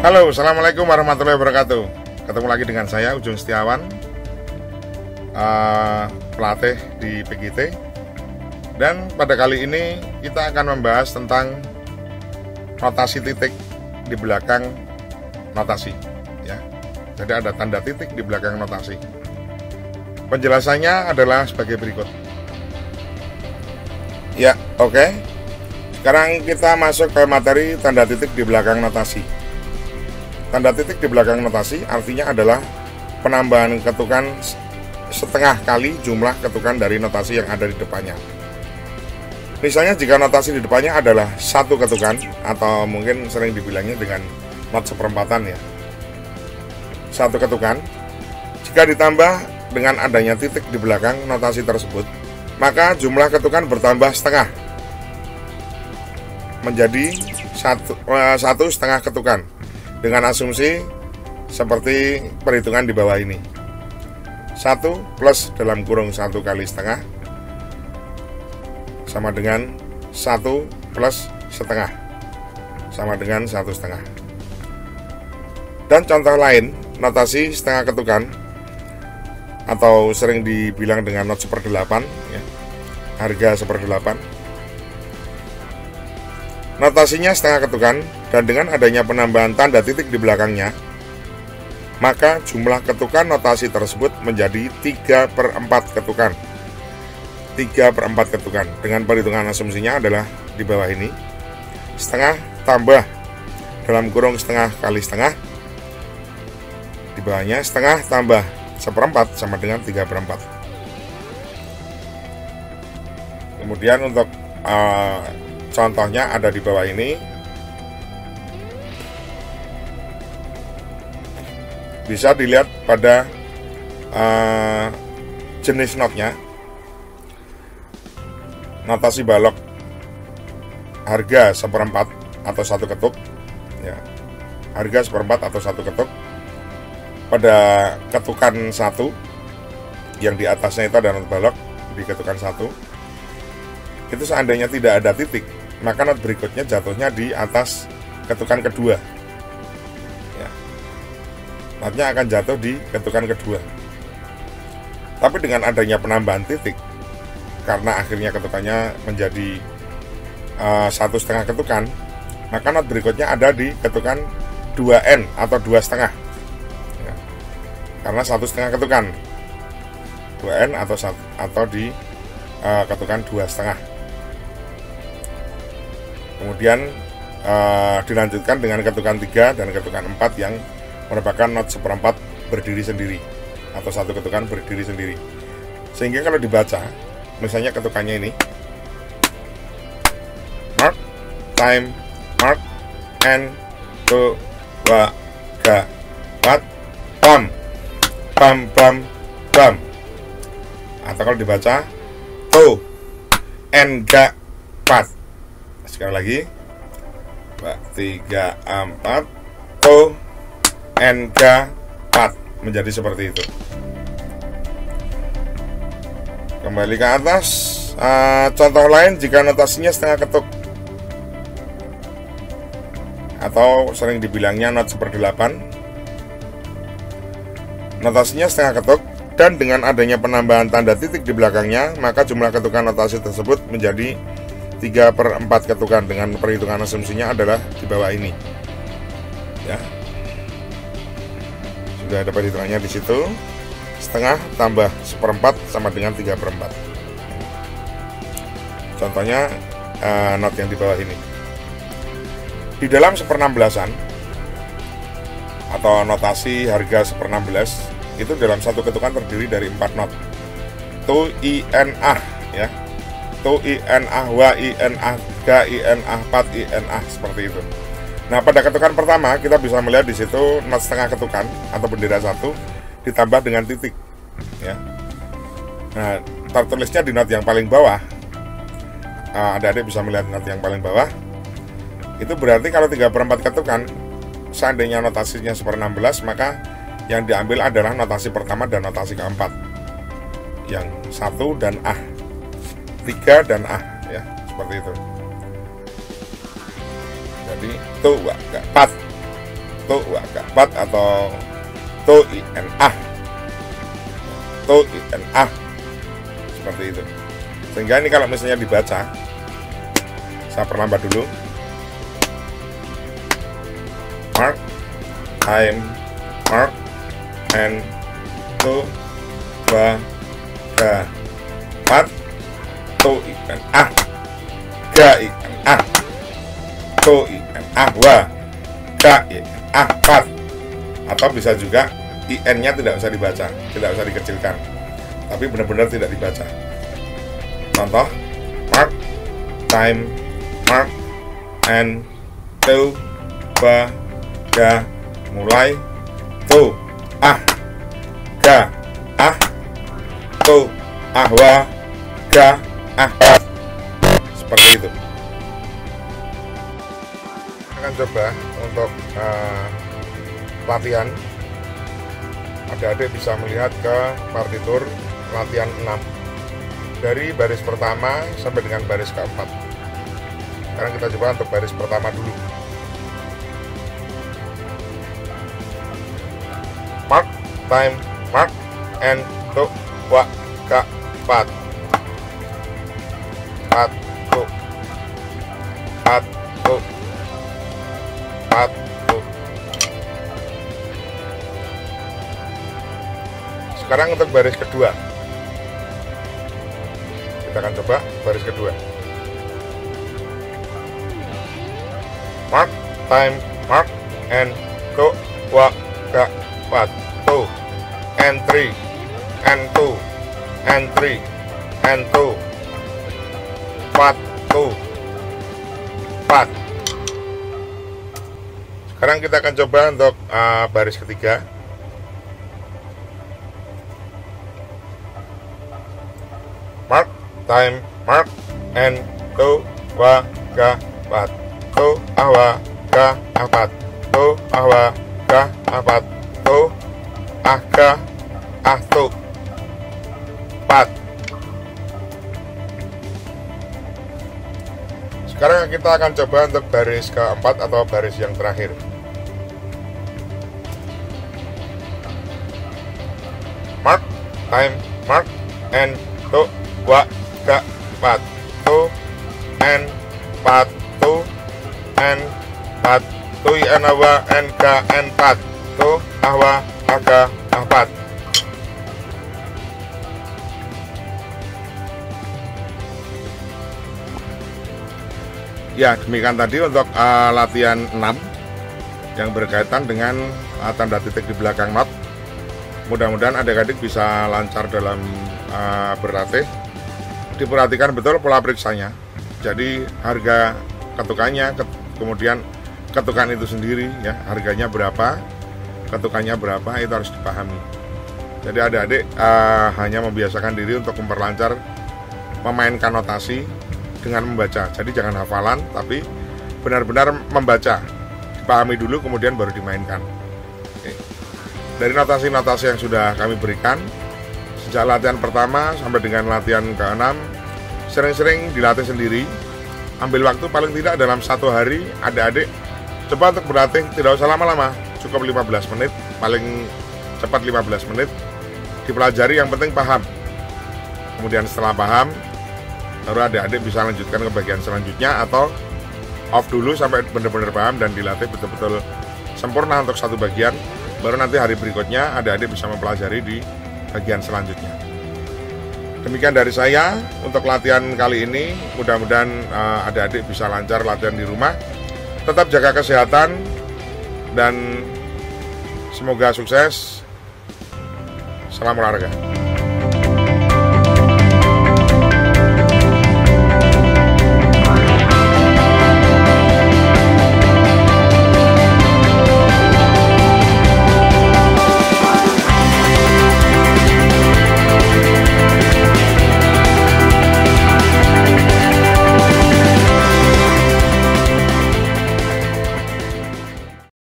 Halo, assalamualaikum warahmatullahi wabarakatuh. Ketemu lagi dengan saya Ujung Setiawan, pelatih di PGT. Dan pada kali ini kita akan membahas tentang notasi titik di belakang notasi. Ya, jadi ada tanda titik di belakang notasi. Penjelasannya adalah sebagai berikut. Ya, oke. Sekarang kita masuk ke materi tanda titik di belakang notasi. Tanda titik di belakang notasi artinya adalah penambahan ketukan setengah kali jumlah ketukan dari notasi yang ada di depannya. Misalnya jika notasi di depannya adalah satu ketukan, atau mungkin sering dibilangnya dengan not seperempatan ya, satu ketukan, jika ditambah dengan adanya titik di belakang notasi tersebut, maka jumlah ketukan bertambah setengah menjadi satu setengah ketukan, dengan asumsi seperti perhitungan di bawah ini. 1 plus dalam kurung 1 kali setengah sama dengan 1 plus setengah sama dengan 1 setengah. Dan contoh lain, notasi setengah ketukan atau sering dibilang dengan not 1/8 ya, harga 1/8. Notasinya setengah ketukan, dan dengan adanya penambahan tanda titik di belakangnya, maka jumlah ketukan notasi tersebut menjadi 3/4 ketukan. 3/4 ketukan, dengan perhitungan asumsinya adalah di bawah ini. Setengah tambah dalam kurung setengah kali setengah, di bawahnya setengah tambah 1/4 sama dengan 3/4. Kemudian untuk contohnya ada di bawah ini. Bisa dilihat pada jenis notnya. Notasi balok harga 1/4 atau 1 ketuk ya. Harga 1/4 atau 1 ketuk. Pada ketukan 1 yang di atasnya itu ada not balok di ketukan 1. Itu seandainya tidak ada titik, maka not berikutnya jatuhnya di atas ketukan kedua ya. Notnya akan jatuh di ketukan kedua. Tapi dengan adanya penambahan titik, karena akhirnya ketukannya menjadi 1,5 ketukan, maka not berikutnya ada di ketukan 2N atau 2,5 ya. Karena 1,5 ketukan 2N atau di ketukan 2,5. Kemudian dilanjutkan dengan ketukan 3 dan ketukan 4 yang merupakan not 1/4 berdiri sendiri atau 1 ketukan berdiri sendiri. Sehingga kalau dibaca, misalnya ketukannya ini mark, time, mark, and 2, 3, 4, bam, bam, bam, bam. Atau kalau dibaca 2, and 4. Sekali lagi 2, 3, 4, 2, and 4. Menjadi seperti itu. Kembali ke atas. Contoh lain, jika notasinya setengah ketuk atau sering dibilangnya not 1/8. Notasinya setengah ketuk, dan dengan adanya penambahan tanda titik di belakangnya, maka jumlah ketukan notasi tersebut menjadi 3/4 ketukan, dengan perhitungan asumsinya adalah di bawah ini ya. Sudah ada perhitungannya di situ. Setengah tambah 1/4 sama dengan 3/4. Contohnya not yang di bawah ini. Di dalam 1/16an atau notasi harga 1/16, itu dalam satu ketukan terdiri dari 4 not. Tu INA ya. Tu INA, wa INA, ga INA, pat INA, seperti itu. Nah, pada ketukan pertama kita bisa melihat di situ not setengah ketukan atau bendera 1 ditambah dengan titik ya. Nah, tertulisnya di not yang paling bawah. Adik-adik bisa melihat not yang paling bawah. Itu berarti kalau 3/4 ketukan, seandainya notasinya 1/16, maka yang diambil adalah notasi pertama dan notasi keempat, yang 1 dan A, 3 dan A ya, seperti itu. Jadi tuh 4 to wa ga pat atau to i n ah, to i n ah, seperti itu. Sehingga ini kalau misalnya dibaca, saya perlambat dulu. Mark, time, mark, and to wa ga pat to i n ah, ga i n ah, to i n ah wa ga i n ah pat. Atau bisa juga in-nya tidak usah dibaca, tidak usah dikecilkan, tapi benar-benar tidak dibaca. Contoh, mark, time, mark, and to wa ga, mulai to ah ga ah, to ah wa ga ah pat. Seperti itu. Akan coba untuk latihan. Adik-adik bisa melihat ke partitur latihan 6 dari baris pertama sampai dengan baris keempat. Sekarang kita coba untuk baris pertama dulu. Mark, time, mark, and to wa ga pat, pat to, pat to, pat to. Sekarang untuk baris kedua, kita akan coba baris kedua. Mark, time, mark, and to wa ga pat, to, and 3, and 2, and 3, and 2, pat, to, pat. Sekarang kita akan coba untuk baris ketiga. Mark, time, mark, and to wa ga pat, to ah wa ga ah pat, to ah wa ga ah pat, to ah ga ah to pat. Sekarang kita akan coba untuk baris keempat atau baris yang terakhir. Mark, time, mark, and to wa ga pat, to and pat, to and pat, to and wa and ga and pat, to ahwa aga ahpat. Ya, demikian tadi untuk latihan 6 yang berkaitan dengan tanda titik di belakang not. Mudah-mudahan adik-adik bisa lancar dalam berlatih. Diperhatikan betul pola periksanya. Jadi harga ketukannya, kemudian ketukan itu sendiri, ya harganya berapa, ketukannya berapa, itu harus dipahami. Jadi adik-adik hanya membiasakan diri untuk memperlancar memainkan notasi dengan membaca. Jadi jangan hafalan, tapi benar-benar membaca, dipahami dulu kemudian baru dimainkan. Oke. Dari notasi-notasi yang sudah kami berikan sejak latihan pertama sampai dengan latihan ke-6, sering-sering dilatih sendiri. Ambil waktu paling tidak dalam 1 hari adik-adik coba untuk berlatih, tidak usah lama-lama, cukup 15 menit, paling cepat 15 menit, dipelajari, yang penting paham. Kemudian setelah paham, baru adik-adik bisa lanjutkan ke bagian selanjutnya, atau off dulu sampai benar-benar paham dan dilatih betul-betul sempurna untuk satu bagian, baru nanti hari berikutnya adik-adik bisa mempelajari di bagian selanjutnya. Demikian dari saya untuk latihan kali ini. Mudah-mudahan adik-adik bisa lancar latihan di rumah. Tetap jaga kesehatan dan semoga sukses. Salam olahraga.